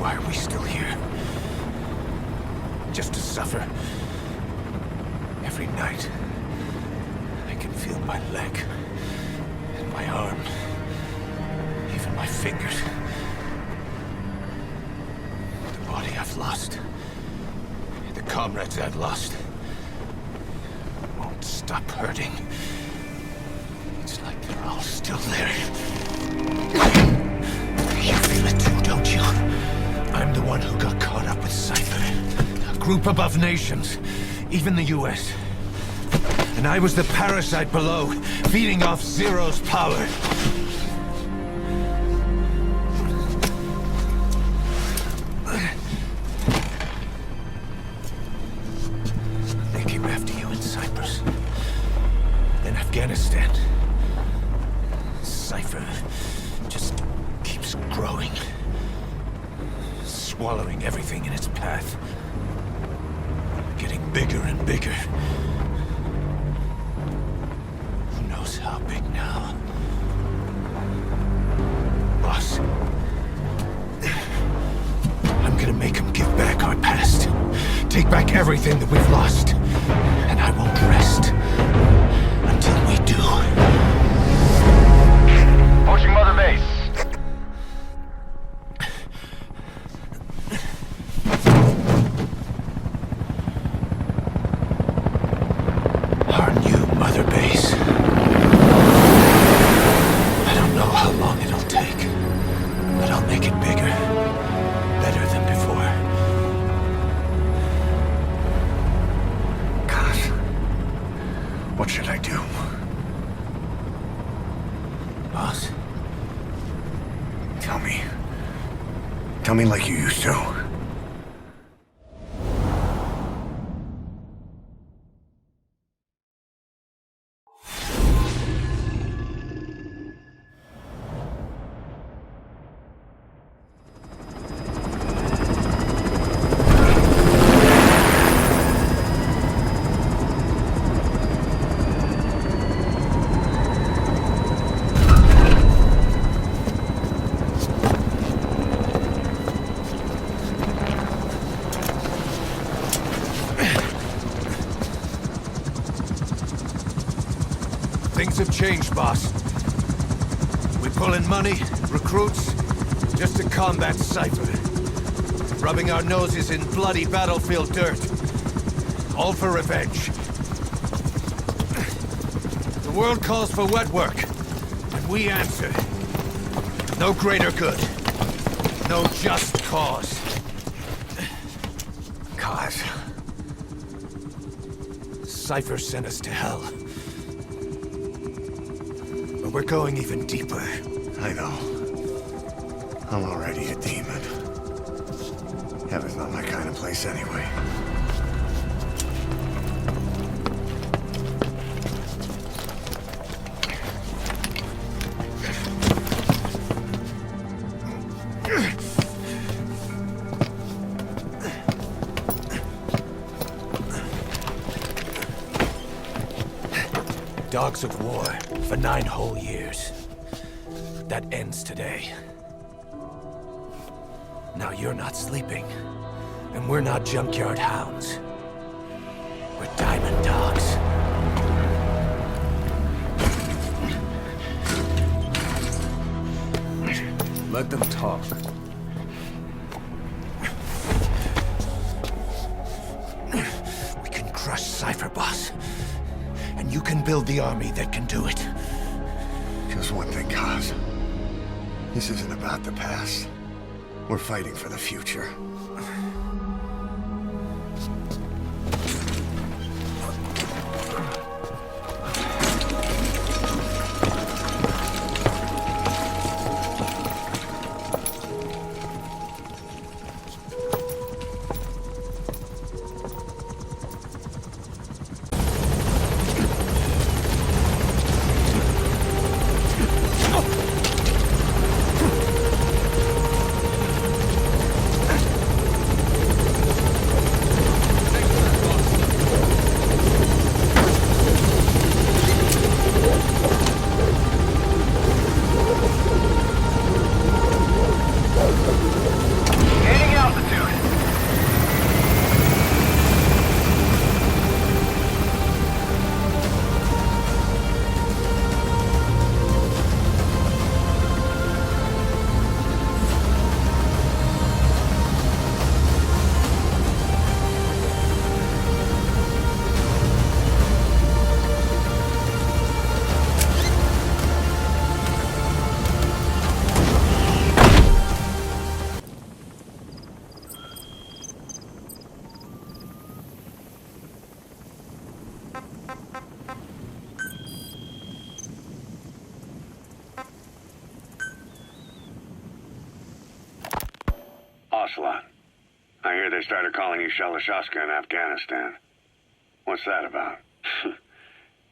Why are we still here? Just to suffer? Every night, I can feel my leg, and my arm, even my fingers. The body I've lost, the comrades I've lost, won't stop hurting. It's like they're all still there. You feel it too, don't you? I'm the one who got caught up with Cypher. A group above nations, even the US. And I was the parasite below, feeding off Zero's power. They came after you in Cyprus. Then Afghanistan. Cypher just keeps growing. Swallowing everything in its path. Getting bigger and bigger. Who knows how big now? Boss. I'm gonna make him give back our past. Take back everything that we've lost. And I won't rest until we do. Pushing Mother Base. Our new Mother Base. I don't know how long it'll take, but I'll make it bigger. Better than before. God. What should I do? Boss? Tell me. Tell me like you used to. Things have changed, boss. We pull in money, recruits, just to combat Cypher. Rubbing our noses in bloody battlefield dirt. All for revenge. The world calls for wet work, and we answer. No greater good. No just cause. Cause? Cypher sent us to hell. But we're going even deeper. I know. I'm already a demon. Heaven's not my kind of place anyway. Dogs of war for 9 whole years. That ends today. Now you're not sleeping, and we're not junkyard hounds. We're diamond dogs. Let them talk. We can crush Cypher, boss. And you can build the army that can do it. Just one thing, Kaz. This isn't about the past. We're fighting for the future. Ocelot. I hear they started calling you Shalashaska in Afghanistan. What's that about?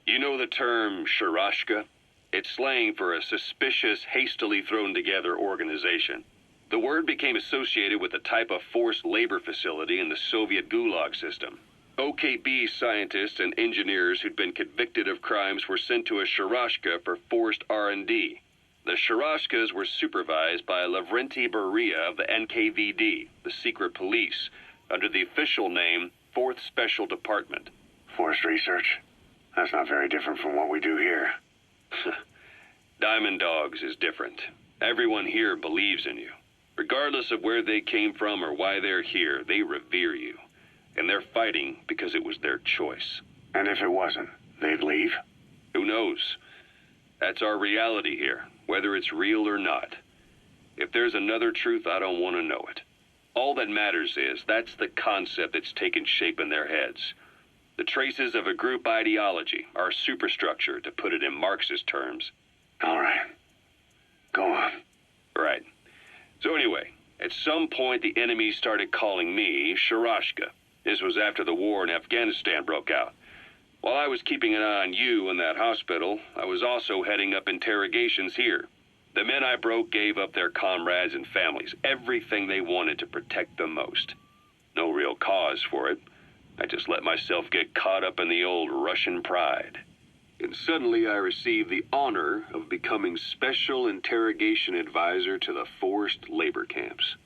You know the term Sharashka? It's slang for a suspicious, hastily thrown together organization. The word became associated with a type of forced labor facility in the Soviet Gulag system. OKB scientists and engineers who'd been convicted of crimes were sent to a Sharashka for forced R&D. The Sharashkas were supervised by Lavrenti Beria of the NKVD, the secret police, under the official name 4th Special Department. Forced research? That's not very different from what we do here. Diamond Dogs is different. Everyone here believes in you. Regardless of where they came from or why they're here, they revere you. And they're fighting because it was their choice. And if it wasn't, they'd leave? Who knows? That's our reality here, whether it's real or not. If there's another truth, I don't want to know it. All that matters is that's the concept that's taken shape in their heads. The traces of a group ideology, our superstructure, to put it in Marxist terms. All right. Go on. Right. So anyway, at some point the enemy started calling me Sharashka. This was after the war in Afghanistan broke out. While I was keeping an eye on you in that hospital, I was also heading up interrogations here. The men I broke gave up their comrades and families, everything they wanted to protect them most. No real cause for it. I just let myself get caught up in the old Russian pride. And suddenly I received the honor of becoming Special Interrogation Advisor to the forced labor camps.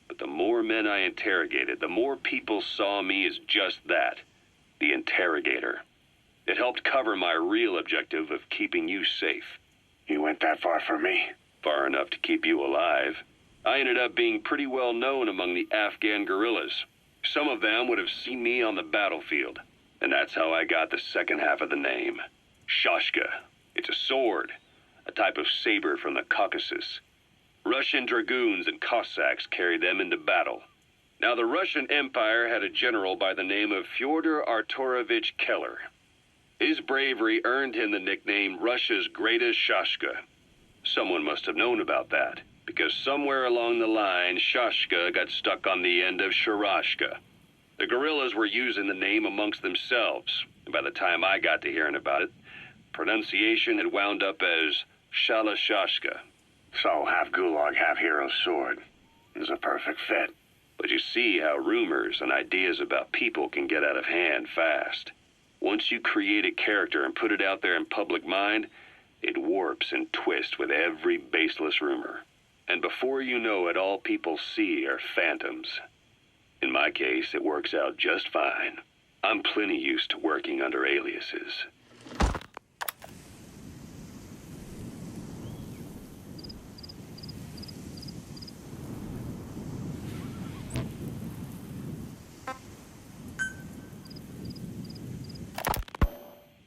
But the more men I interrogated, the more people saw me as just that, the interrogator. It helped cover my real objective of keeping you safe. You went that far for me? Far enough to keep you alive. I ended up being pretty well known among the Afghan guerrillas. Some of them would have seen me on the battlefield, and that's how I got the second half of the name. Shashka. It's a sword, a type of saber from the Caucasus. Russian dragoons and Cossacks carried them into battle. Now, the Russian Empire had a general by the name of Fyodor Arturovich Keller. His bravery earned him the nickname Russia's Greatest Shashka. Someone must have known about that, because somewhere along the line, Shashka got stuck on the end of Sharashka. The guerrillas were using the name amongst themselves, and by the time I got to hearing about it, pronunciation had wound up as Shalashashka. So, half Gulag, half Hero Sword. Is a perfect fit. But you see how rumors and ideas about people can get out of hand fast. Once you create a character and put it out there in public mind, it warps and twists with every baseless rumor. And before you know it, all people see are phantoms. In my case, it works out just fine. I'm plenty used to working under aliases.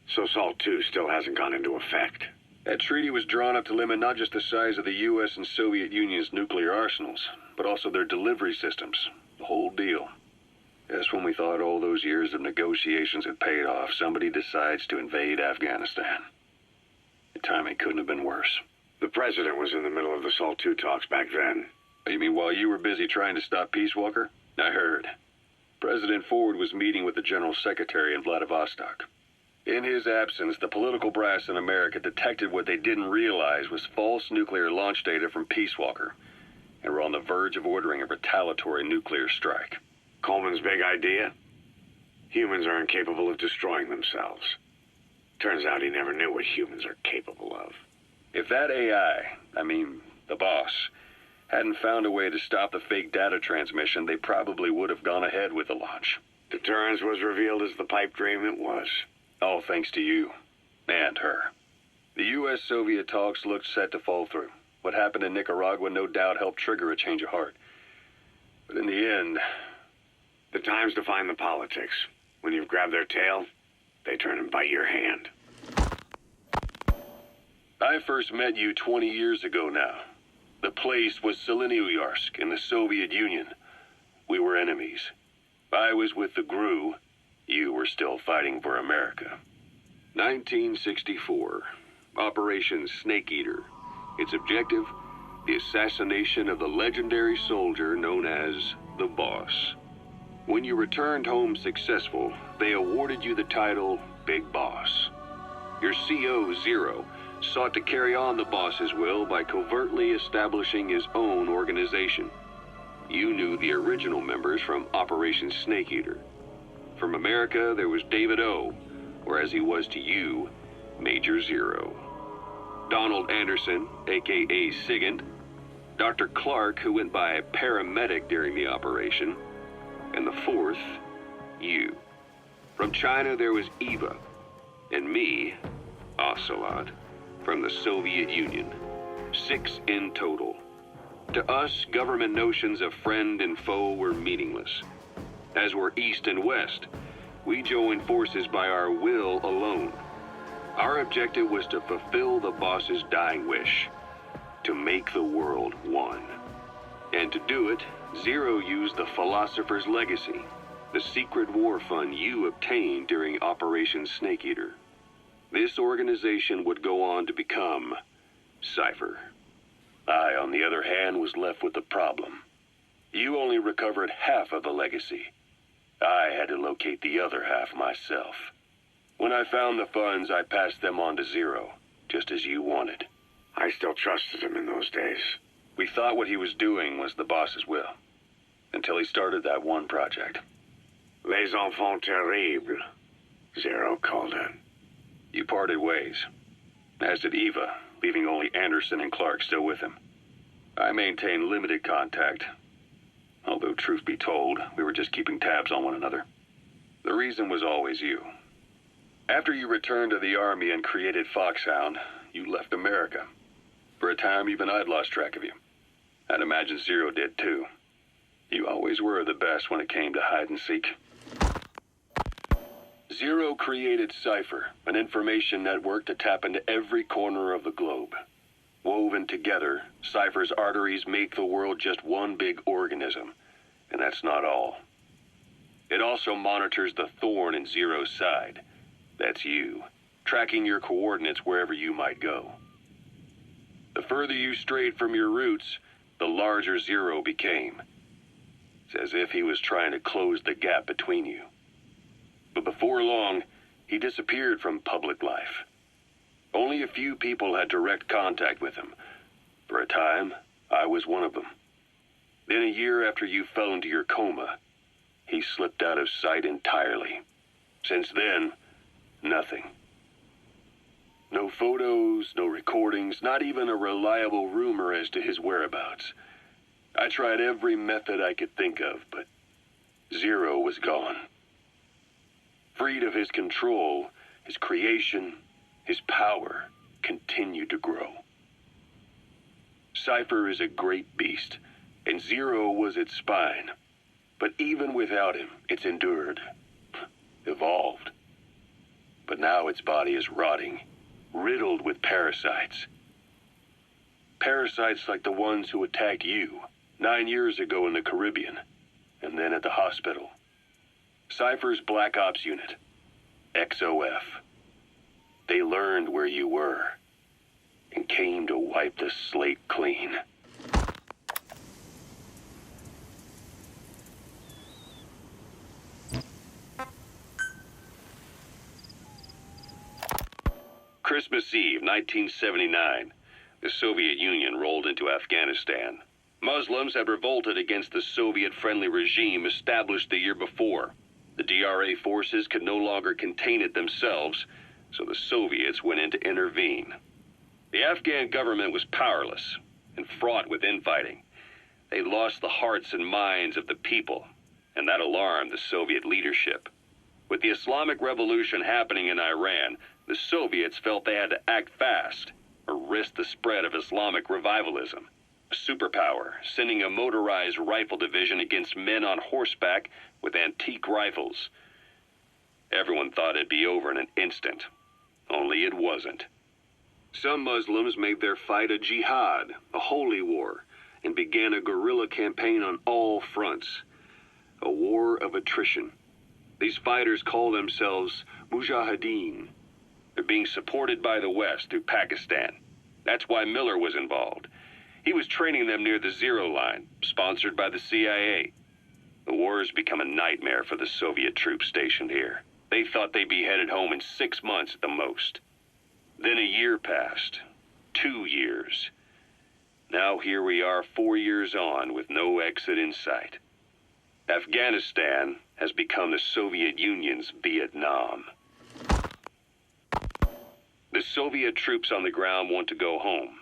So SALT II still hasn't gone into effect? That treaty was drawn up to limit not just the size of the U.S. and Soviet Union's nuclear arsenals, but also their delivery systems. The whole deal. Just when we thought all those years of negotiations had paid off, somebody decides to invade Afghanistan. The timing couldn't have been worse. The president was in the middle of the SALT II talks back then. You mean while you were busy trying to stop Peace Walker? I heard. President Ford was meeting with the General Secretary in Vladivostok. In his absence, the political brass in America detected what they didn't realize was false nuclear launch data from Peace Walker, and were on the verge of ordering a retaliatory nuclear strike. Coleman's big idea? Humans are incapable of destroying themselves. Turns out he never knew what humans are capable of. If that AI, the boss, hadn't found a way to stop the fake data transmission, they probably would have gone ahead with the launch. Deterrence was revealed as the pipe dream it was. All thanks to you. And her. The U.S.-Soviet talks looked set to fall through. What happened in Nicaragua no doubt helped trigger a change of heart. But in the end... The time's to find the politics. When you've grabbed their tail, they turn and bite your hand. I first met you 20 years ago now. The place was Selenouyarsk in the Soviet Union. We were enemies. I was with the GRU. You were still fighting for America. 1964. Operation Snake Eater. Its objective? the assassination of the legendary soldier known as the Boss. When you returned home successful, they awarded you the title Big Boss. Your CO, Zero, sought to carry on the boss's will by covertly establishing his own organization. You knew the original members from Operation Snake Eater. From America, there was David O., or as he was to you, Major Zero. Donald Anderson, a.k.a. Sigint. Dr. Clark, who went by paramedic during the operation. And the fourth, you. From China, there was Eva. And me, Ocelot, from the Soviet Union. 6 in total. To us, government notions of friend and foe were meaningless. As were East and West, we joined forces by our will alone. Our objective was to fulfill the boss's dying wish, to make the world one. And to do it, Zero used the Philosopher's Legacy, the secret war fund you obtained during Operation Snake Eater. This organization would go on to become Cypher. I, on the other hand, was left with the problem. You only recovered half of the legacy. I had to locate the other half myself. When I found the funds, I passed them on to Zero, just as you wanted. I still trusted him in those days. We thought what he was doing was the boss's will, until he started that one project. Les enfants terribles, Zero called it. You parted ways, as did Eva, leaving only Anderson and Clark still with him. I maintained limited contact, although truth be told, we were just keeping tabs on one another. The reason was always you. After you returned to the Army and created Foxhound, you left America. For a time, even I'd lost track of you. I'd imagine Zero did too. You always were the best when it came to hide and seek. Zero created Cypher, an information network to tap into every corner of the globe. Woven together, Cypher's arteries make the world just one big organism, and that's not all. It also monitors the thorn in Zero's side. That's you, tracking your coordinates wherever you might go. The further you strayed from your roots, the larger Zero became. It's as if he was trying to close the gap between you. But before long, he disappeared from public life. Only a few people had direct contact with him. For a time, I was one of them. Then a year after you fell into your coma, he slipped out of sight entirely. Since then, nothing. No photos, no recordings, not even a reliable rumor as to his whereabouts. I tried every method I could think of, but Zero was gone. Freed of his control, his creation, his power continued to grow. Cypher is a great beast, and Zero was its spine. But even without him, it's endured, evolved. But now its body is rotting, riddled with parasites. Parasites like the ones who attacked you 9 years ago in the Caribbean, and then at the hospital. Cypher's Black Ops Unit, XOF. They learned where you were, and came to wipe the slate clean. Christmas Eve, 1979. The Soviet Union rolled into Afghanistan. Muslims had revolted against the Soviet-friendly regime established the year before. The DRA forces could no longer contain it themselves, so the Soviets went in to intervene. The Afghan government was powerless and fraught with infighting. They lost the hearts and minds of the people, and that alarmed the Soviet leadership. With the Islamic Revolution happening in Iran, the Soviets felt they had to act fast or risk the spread of Islamic revivalism. A superpower, sending a motorized rifle division against men on horseback with antique rifles. Everyone thought it'd be over in an instant, only it wasn't. Some Muslims made their fight a jihad, a holy war, and began a guerrilla campaign on all fronts. A war of attrition. These fighters call themselves Mujahideen. They're being supported by the West through Pakistan. That's why Miller was involved. He was training them near the Zero Line, sponsored by the CIA. The war has become a nightmare for the Soviet troops stationed here. They thought they'd be headed home in 6 months at the most. Then a year passed. 2 years. Now here we are 4 years on with no exit in sight. Afghanistan has become the Soviet Union's Vietnam. The Soviet troops on the ground want to go home,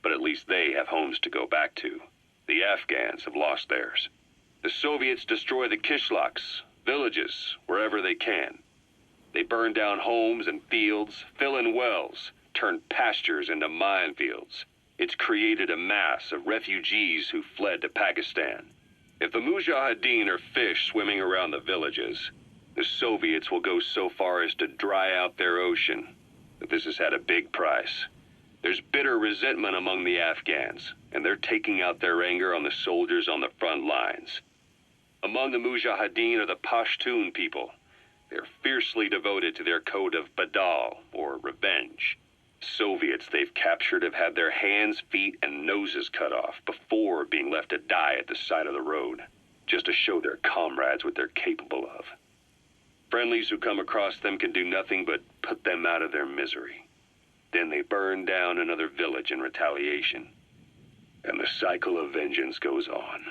but at least they have homes to go back to. The Afghans have lost theirs. The Soviets destroy the kishlaks, villages, wherever they can. They burn down homes and fields, fill in wells, turn pastures into minefields. It's created a mass of refugees who fled to Pakistan. If the Mujahideen are fish swimming around the villages, the Soviets will go so far as to dry out their ocean. But this has had a big price. There's bitter resentment among the Afghans, and they're taking out their anger on the soldiers on the front lines. Among the Mujahideen are the Pashtun people. They're fiercely devoted to their code of Badal, or revenge. Soviets they've captured have had their hands, feet, and noses cut off before being left to die at the side of the road, just to show their comrades what they're capable of. Friendlies who come across them can do nothing but put them out of their misery. Then they burn down another village in retaliation. And the cycle of vengeance goes on.